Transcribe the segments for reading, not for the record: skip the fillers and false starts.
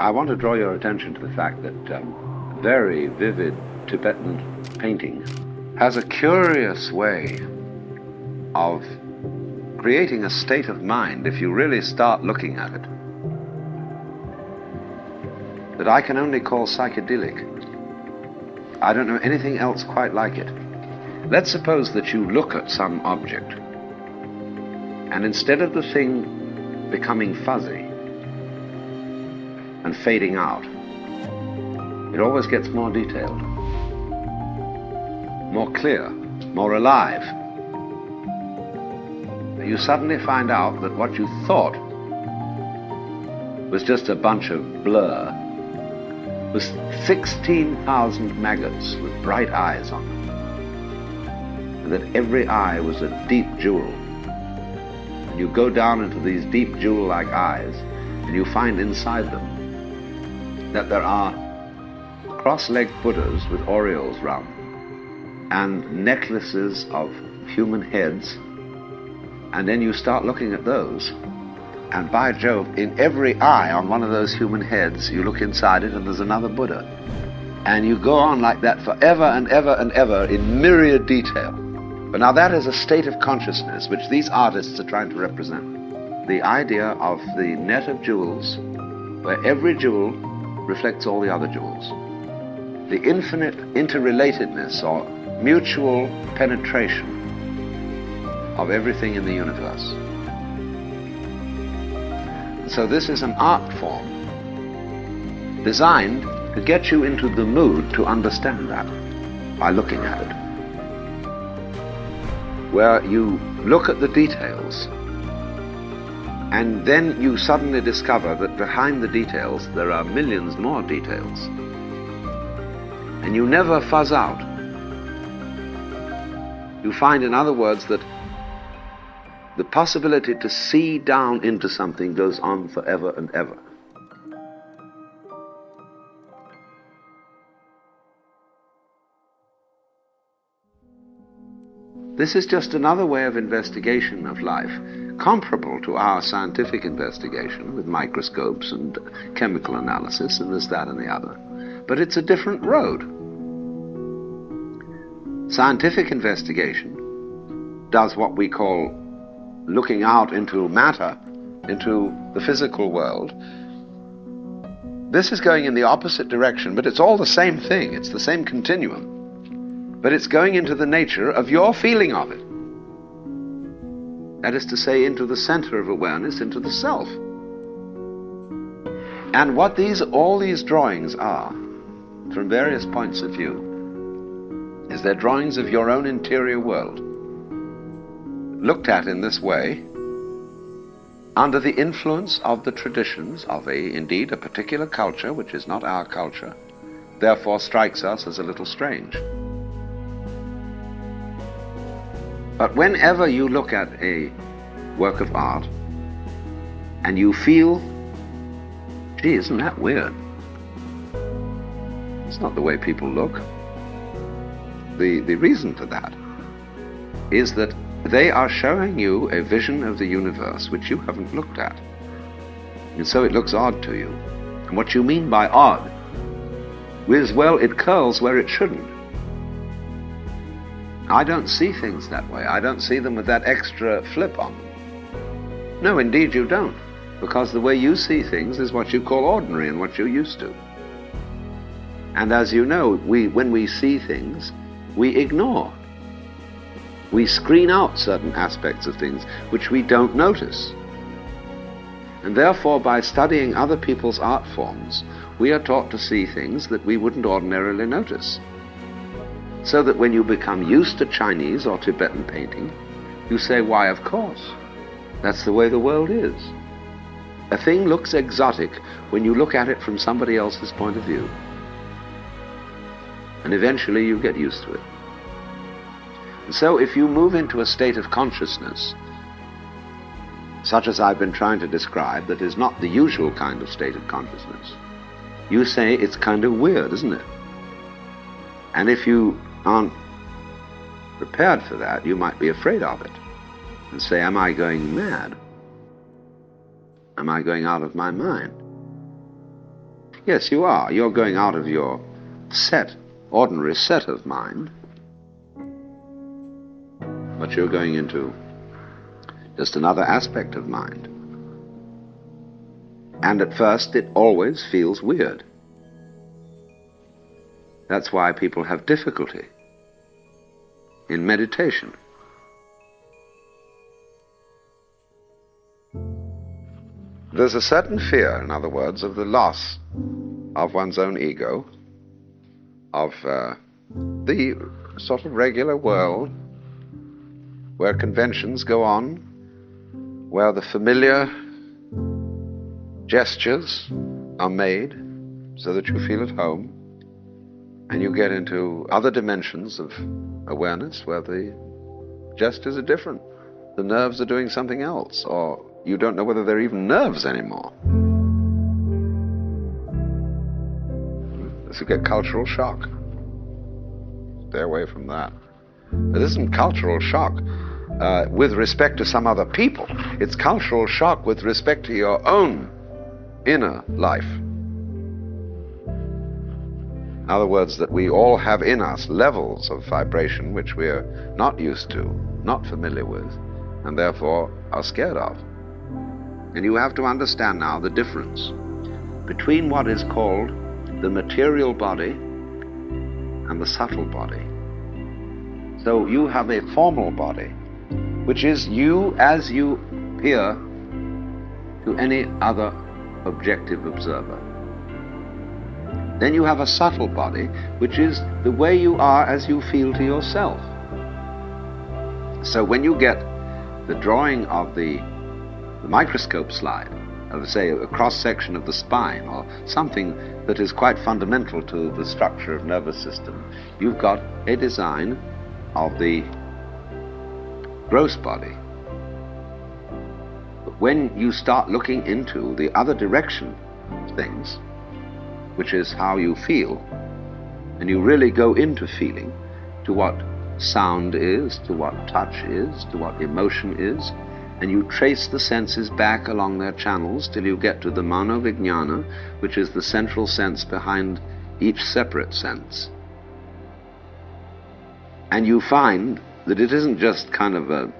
I want to draw your attention to the fact that very vivid Tibetan painting has a curious way of creating a state of mind, if you really start looking at it, that I can only call psychedelic. I don't know anything else quite like it. Let's suppose that you look at some object, and instead of the thing becoming fuzzy and fading out, it always gets more detailed, more clear, more alive. You suddenly find out that what you thought was just a bunch of blur was 16,000 maggots with bright eyes on them, and that every eye was a deep jewel. And you go down into these deep jewel-like eyes, and you find inside them that there are cross-legged Buddhas with aureoles round them, and necklaces of human heads. And then you start looking at those, and by Jove, in every eye on one of those human heads, you look inside it and there's another Buddha. And you go on like that forever and ever and ever in myriad detail. But now that is a state of consciousness which these artists are trying to represent. The idea of the net of jewels, where every jewel reflects all the other jewels. The infinite interrelatedness or mutual penetration of everything in the universe. So this is an art form designed to get you into the mood to understand that by looking at it. Where you look at the details, and then you suddenly discover that behind the details there are millions more details. And you never fuzz out. You find, in other words, that the possibility to see down into something goes on forever and ever. This is just another way of investigation of life, comparable to our scientific investigation with microscopes and chemical analysis and this, that, and the other. But it's a different road. Scientific investigation does what we call looking out into matter, into the physical world. This is going in the opposite direction, but it's all the same thing. It's the same continuum. But it's going into the nature of your feeling of it. That is to say, into the center of awareness, into the self. And what all these drawings are, from various points of view, is they're drawings of your own interior world, looked at in this way, under the influence of the traditions of indeed a particular culture, which is not our culture, therefore strikes us as a little strange. But whenever you look at a work of art, and you feel, gee, isn't that weird? It's not the way people look. The reason for that is that they are showing you a vision of the universe which you haven't looked at. And so it looks odd to you. And what you mean by odd is, well, it curls where it shouldn't. I don't see things that way. I don't see them with that extra flip on them. No, indeed you don't. Because the way you see things is what you call ordinary and what you're used to. And as you know, when we see things, we ignore. We screen out certain aspects of things which we don't notice. And therefore, by studying other people's art forms, we are taught to see things that we wouldn't ordinarily notice. So that when you become used to Chinese or Tibetan painting, you say, why, of course. That's the way the world is. A thing looks exotic when you look at it from somebody else's point of view. And eventually you get used to it. So if you move into a state of consciousness, such as I've been trying to describe, that is not the usual kind of state of consciousness, you say it's kind of weird, isn't it? And if you aren't prepared for that, you might be afraid of it and say, am I going mad? Am I going out of my mind? Yes, you are. You're going out of your ordinary set of mind, but you're going into just another aspect of mind. And at first, it always feels weird. That's why people have difficulty in meditation. There's a certain fear, in other words, of the loss of one's own ego, of the sort of regular world where conventions go on, where the familiar gestures are made so that you feel at home, and you get into other dimensions of awareness where the gestures are different. The nerves are doing something else, or you don't know whether they're even nerves anymore. So you get cultural shock. Stay away from that. It isn't cultural shock with respect to some other people. It's cultural shock with respect to your own inner life. In other words, that we all have in us levels of vibration which we're not used to, not familiar with, and therefore are scared of. And you have to understand now the difference between what is called the material body and the subtle body. So you have a formal body, which is you as you appear to any other objective observer. Then you have a subtle body, which is the way you are as you feel to yourself. So when you get the drawing of the microscope slide, of say a cross-section of the spine, or something that is quite fundamental to the structure of nervous system, you've got a design of the gross body. But when you start looking into the other direction of things, which is how you feel, and you really go into feeling, to what sound is, to what touch is, to what emotion is, and you trace the senses back along their channels till you get to the manovijnana, which is the central sense behind each separate sense. And you find that it isn't just kind of a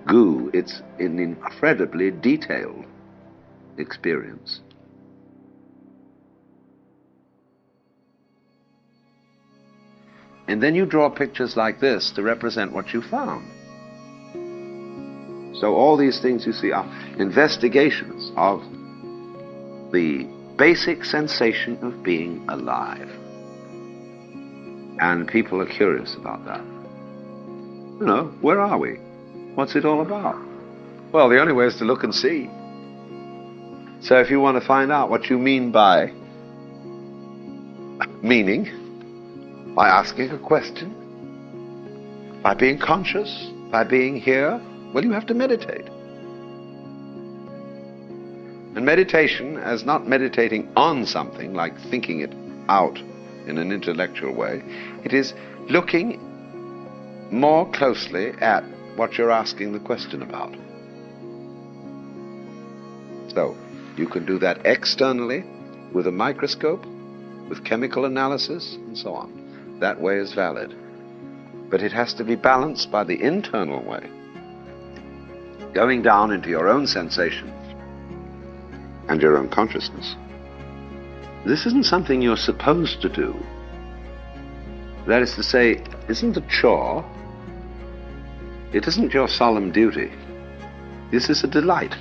goo, it's an incredibly detailed experience. And then you draw pictures like this to represent what you found. So all these things you see are investigations of the basic sensation of being alive. And people are curious about that. You know, where are we? What's it all about? Well, the only way is to look and see. So if you want to find out what you mean by meaning, by asking a question, by being conscious, by being here, well, you have to meditate. And meditation, as not meditating on something, like thinking it out in an intellectual way, it is looking more closely at what you're asking the question about. So, you can do that externally with a microscope, with chemical analysis, and so on. That way is valid. But it has to be balanced by the internal way, going down into your own sensations and your own consciousness. This isn't something you're supposed to do. That is to say, it isn't a chore. It isn't your solemn duty. This is a delight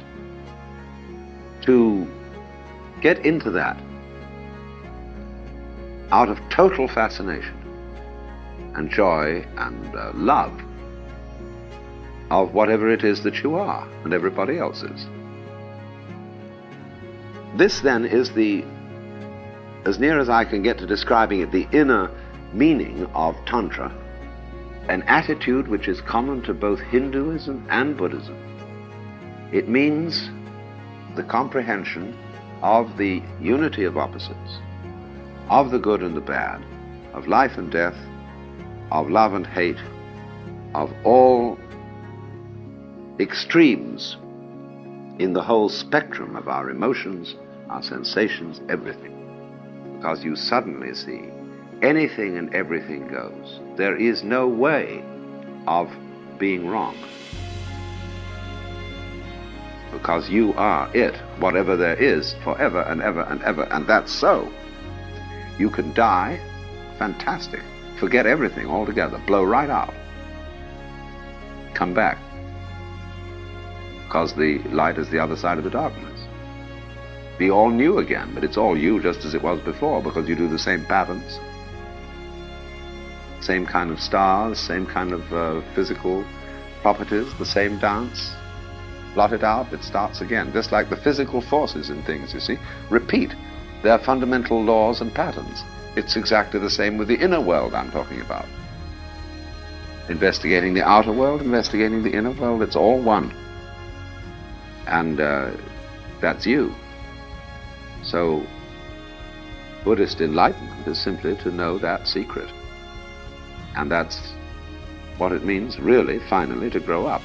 to get into that out of total fascination and joy and love of whatever it is that you are and everybody else is. This then is as near as I can get to describing it, the inner meaning of Tantra, an attitude which is common to both Hinduism and Buddhism. It means the comprehension of the unity of opposites, of the good and the bad, of life and death, of love and hate, of all extremes in the whole spectrum of our emotions, our sensations, everything. because you suddenly see anything and everything goes. There is no way of being wrong, because you are it, whatever there is, forever and ever and ever, and that's so. You can die, fantastic, forget everything altogether, blow right out, come back, because the light is the other side of the darkness. Be all new again, but it's all you just as it was before, because you do the same patterns, same kind of stars, same kind of physical properties, the same dance. Blot it out, it starts again. Just like the physical forces in things, you see, repeat their fundamental laws and patterns. It's exactly the same with the inner world I'm talking about. Investigating the outer world, investigating the inner world, it's all one. And that's you. So Buddhist enlightenment is simply to know that secret. And that's what it means, really, finally, to grow up.